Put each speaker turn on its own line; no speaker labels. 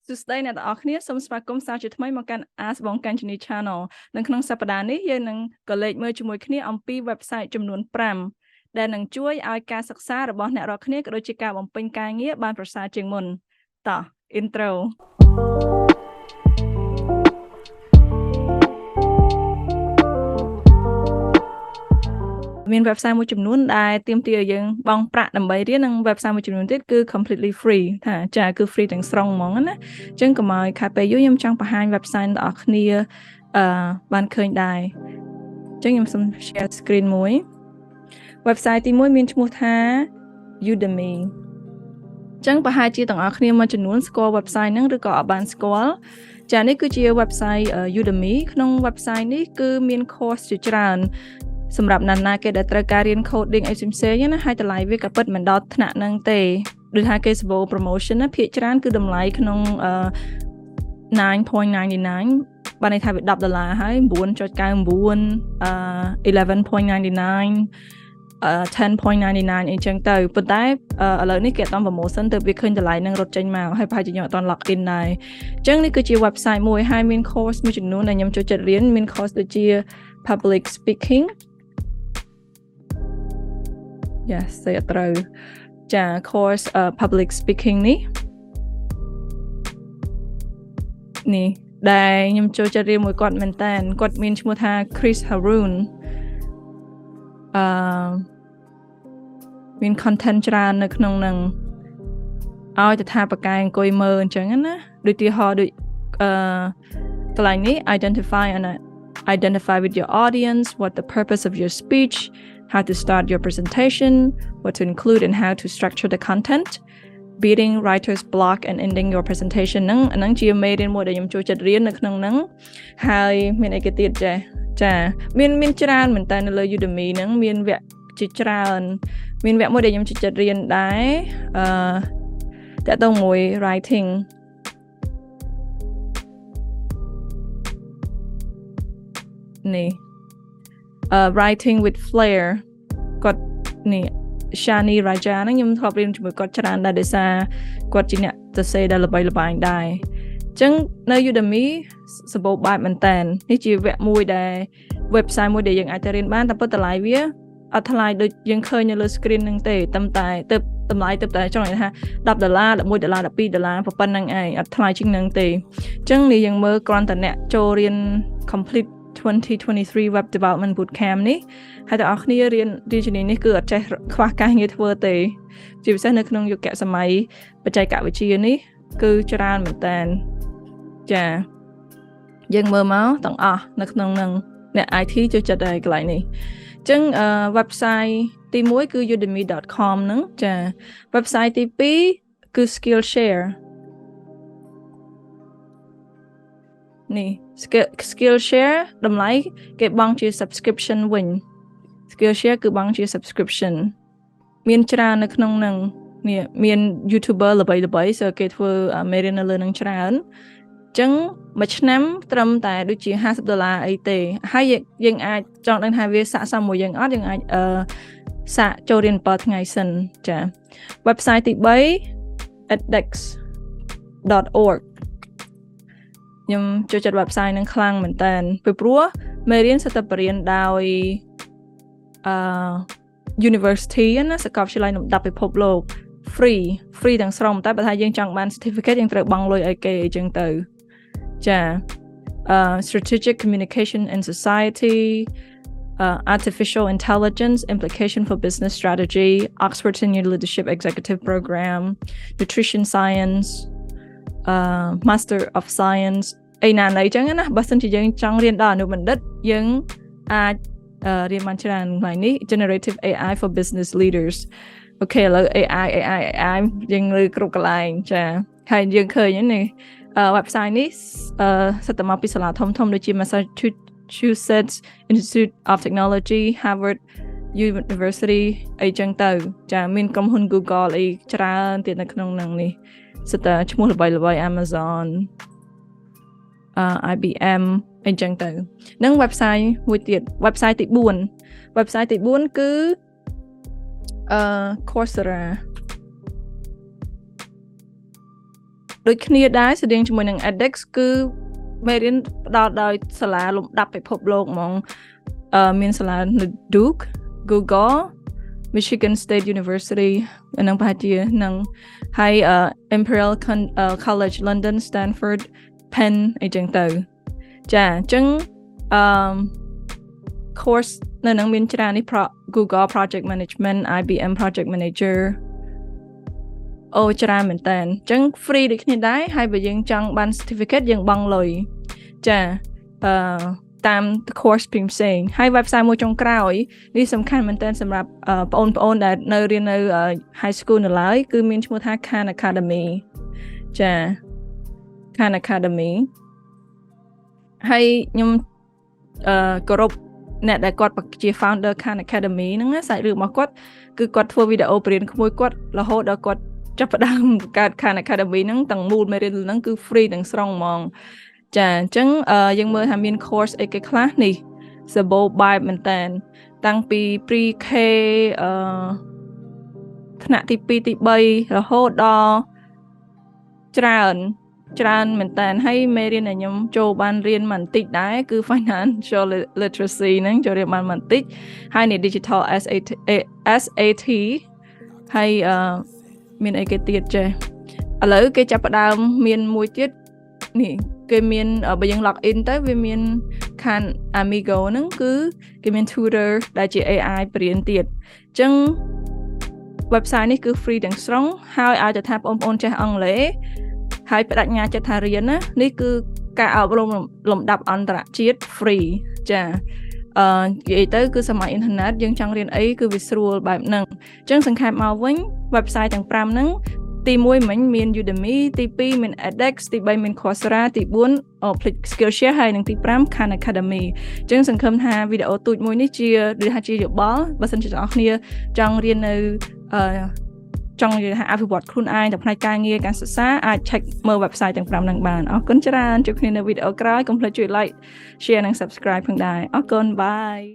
សួស្តីអ្នកទាំងអស់គ្នាសូមស្វាគមន៍សាជាថ្មីមកកាន់ Ask បងកាញ់ជំនី Channel នៅក្នុងសប្តាហ៍នេះយើងនឹងក៏លេខមើលជាមួយគ្នាអំពី website ចំនួន5ដែលនឹងជួយឲ្យការសិក្សារបស់អ្នករាល់គ្នាក៏ដូចជាការបំពេញការងារបានប្រសើរជាងមុនតោះ introមាន website មួយចំនួនដែលទាមទារឲ្យយើងបង់ប្រាក់ដើម្បីរៀននិង website មួយចំនួនទៀតគឺ completely free ថាចាគឺ free ទាំងស្រុងហ្មងណាអញ្ចឹងកុំឲ្យខាតពេលយូរខ្ញុំចង់បង្ហាញ website ដល់អ្នកគ្នាបានឃើញដែរអញ្ចឹងខ្ញុំសូម share screen មួយ website ទី1មានឈ្មោះថា Udemy អញ្ចឹងប្រហែលជាទាំងអស់គ្នាមួយចំនួនស្គាល់ website ហ្នឹងឬក៏អត់បានស្គាល់ចានេះគឺជា website Udemy ក្នុង website នេះគឺមាន course ជាច្រើនសម្រាប់ណាគេដែលត្រូវការរៀន coding អីផ្សេងៗណាហើយតម្លៃវាក៏ពិតមិនដល់ថ្នាក់ហ្នឹងទេដូចថាគេសម្បូរ promotion ណាភាគច្រើនគឺតម្លៃក្នុង9.99 បានន័យថាវា$10ហើយ 9.99 11.99 10.99 អីចឹងទៅប៉ុន្តែឥឡូវនេះគេអត់ promotion ទៅវាឃើញតម្លៃនឹងរត់ចេញមកហើយប្រហែលជាខ្ញុំអត់ log in ដែរអញ្ចឹងនេះគឺជា website មួយហើយមាន course មួយចំនួនដែលខ្ញុំចូលចិត្តរៀនមាន course ដូចជា public speaking yes ស្អីអត់ត្រូវចា course public speaking នេះដែលខ្ញុំចូលចិត្តរៀនមួយគាត់មែនតើគាត់មានឈ្មោះថា Chris Haroon មាន content ច្រើននៅក្នុងនឹងឲ្យតថាបកែអង្គុយមើលអញ្ចឹងណាដូចទីហោដូចកន្លែងនេះ identify with your audience what the purpose of your speech how to start your presentation what to include and how to structure the content beating writer's block and ending your presentation ហ្នឹងជាមេរៀនមួយដែលខ្ញុំចូលចិត្តរៀននៅក្នុងហ្នឹងហើយមានអីគេទៀតចាមានច្រើនមែនតើនៅលើ Udemy ហ្នឹងមានវគ្គជាច្រើនមានវគ្គមួយដែលខ្ញុំចូលចិត្តរៀនដែរតាក់ទងមួយ writing នេះ writing with flair គាត់នេះ Shani Raja ហ្នឹងខ្ញុំធ្លាប់រៀនជាមួយគាត់ច្រើនដែរដោយសារគាត់ជាអ្នកសរសេរដែលល្បីល្បាញដែរអញ្ចឹងនៅ Udemy សម្បូរបែបមែនតើនេះជាវគ្គមួយដែល website មួយដែលយើងអាចទៅរៀនបានតែប៉ុន្តែតម្លៃវាអត់ថ្លៃដូចយើងឃើញនៅលើ screen ហ្នឹងទេតែតម្លៃតែចង់និយាយថា$10 $11 $12ប៉ុណ្ណឹងឯងអត់ថ្លៃជាងហ្នឹងទេអញ្ចឹងនេះយើងមើលគ្រាន់តែអ្នកចូលរៀន complete 2023 web development bootcamp នេះហើយទាំងអស់គ្នារៀនជំនាញនេះគឺអត់ចេះខ្វះការងារធ្វើទេជាពិសេសនៅក្នុងយុគសម័យបច្ចេកវិទ្យានេះគឺច្រើនមែនតើចាយើងមើលមកទាំងអស់នៅក្នុងនឹងអ្នក IT ចូលចិត្តហើយកន្លែងនេះអញ្ចឹងwebsite ទី1គឺ udemy.com ហ្នឹងចា website ទី2គឺ Skillshare នេះ Skillshare តម្លៃគេបង់ជា subscription វិញ Skillshare គឺបង់ជា subscription មានច្រើននៅក្នុងហ្នឹងនេះមាន YouTuber ល្បីៗគេធ្វើមេរៀននៅលើហ្នឹងច្រើនអញ្ចឹងមួយឆ្នាំត្រឹមតែដូចជា$50អីទេហើយយើងអាចចង់ដឹងថាវាស័ក្តិសមមួយយើងអត់យើងអាចសាកចូលរៀន7ថ្ងៃសិនចា website ទី3 edX.org ខ្ញុំចូលចិត្ត website ហ្នឹងខ្លាំងមែនតើពីព្រោះមេរៀនសិតតែបរៀនដោយuniversity ណាសាកលវិទ្យាល័យលំដាប់ពិភពលោក free ទាំងស្រុងតែបើថាយើងចង់បាន certificate យើងត្រូវបង់លុយឲ្យគេអញ្ចឹងទៅចា strategic communication in society artificial intelligence implication for business strategy Oxford Senior Leadership Executive Program nutrition science Master of Science អីណាអីចឹងណាបើសិនជាយើងចង់រៀនដល់អនុបណ្ឌិតយើងអាចរៀនបានច្រើនថ្ងៃនេះ Generative AI for Business Leaders អូខេឥឡូវ AI យើងលើគ្រប់កន្លែងចាហើយយើងឃើញនេះwebsite នេះសិតតែមកពីសាលាធំដូចជា Massachusetts Institute of Technology Harvard University អីចឹងទៅចាមានក្រុមហ៊ុន Google អីច្រើនទៀតនៅក្នុងហ្នឹងនេះសិតតែឈ្មោះល្បី Amazon IBM អីចឹងទៅនឹង website មួយទៀត website ទី4គឺ Coursera ដូចគ្នាដែរស្តៀងជាមួយនឹង edX គឺមេរៀនផ្ដល់ដោយសាលាលំដាប់ពិភពលោកហ្មងមានសាលា Duke Google Michigan State University នឹងប្រហែលជានឹងហើយ Imperial College London Stanford Penn អីចឹងទៅចាអញ្ចឹងcourse នៅនឹងមានច្រើននេះ Google Project Management IBM Project Manager ច្រើនមែនតើអញ្ចឹង free ដូចគ្នាដែរហើយបើយើងចង់បាន certificate យើងបង់លុយចាតាម course ផ្សេងហើយ website មួយចុងក្រោយនេះសំខាន់មែនតើសម្រាប់បងប្អូនដែលនៅរៀននៅ high school នៅឡើយគឺមានឈ្មោះថា Khan Academy ចា Khan Academy ហើយខ្ញុំគោរពអ្នកដែលគាត់ជា founder Khan Academy ហ្នឹងសាច់រឿងរបស់គាត់គឺគាត់ធ្វើវីដេអូបរៀនក្មួយគាត់រហូតដល់គាត់ចាប់ផ្ដើមបង្កើត Khan Academy ហ្នឹងទាំងមូលមេរៀនហ្នឹងគឺ free ទាំងស្រុងហ្មងចាអញ្ចឹងយើងមើលថាមាន course អីគេខ្លះនេះសម្បូរបែបមែនតើតាំងពី pre-K ថ្នាក់ទី2ទី3រហូតដល់ច្រើនមែនតើហើយមេរៀនដែលខ្ញុំចូលបានរៀនបន្តិចដែរគឺ financial literacy ហ្នឹងចូលរៀនបានបន្តិចហើយនេះ digital SAT ហើយមានអីគេទៀតចេះឥឡូវគេចាប់ផ្ដើមមានមួយទៀតនេះគេមានបើយើង log in ទៅវាមាន Khan Amigo ហ្នឹងគឺគេមាន tutor ដែលជា AI បរៀនទៀតអញ្ចឹង website នេះគឺ free ទាំងស្រុងហើយឲ្យតែថាបងប្អូនចេះអង់គ្លេសហើយបដិញ្ញាចិត្តថារៀនណានេះគឺការអប់រំលំដាប់អន្តរជាតិ free ចានិយាយទៅគឺសម័យអ៊ីនធឺណិតយើងចង់រៀនអីគឺវាស្រួលបែបហ្នឹងអញ្ចឹងសង្ខេបមកវិញ website ទាំង5ហ្នឹងទី1មិញមាន Udemy ទី2មាន edX ទី3មាន Coursera ទី4 Skillshare ហើយនិងទី5 Khan Academy អញ្ចឹងសង្ឃឹមថាវីដេអូទូចមួយនេះជាដូចថាជាយោបល់បើសិនជាអ្នកគ្នាចង់រៀននៅចង់និយាយថាអភិវឌ្ឍខ្លួនឯងទៅផ្នែកការងារការសិក្សាអាច check មើល website ទាំង5ហ្នឹងបានអរគុណច្រើនជួបគ្នានៅវីដេអូក្រោយកុំភ្លេចជួយ like share និង subscribe ផងដែរអរគុណ bye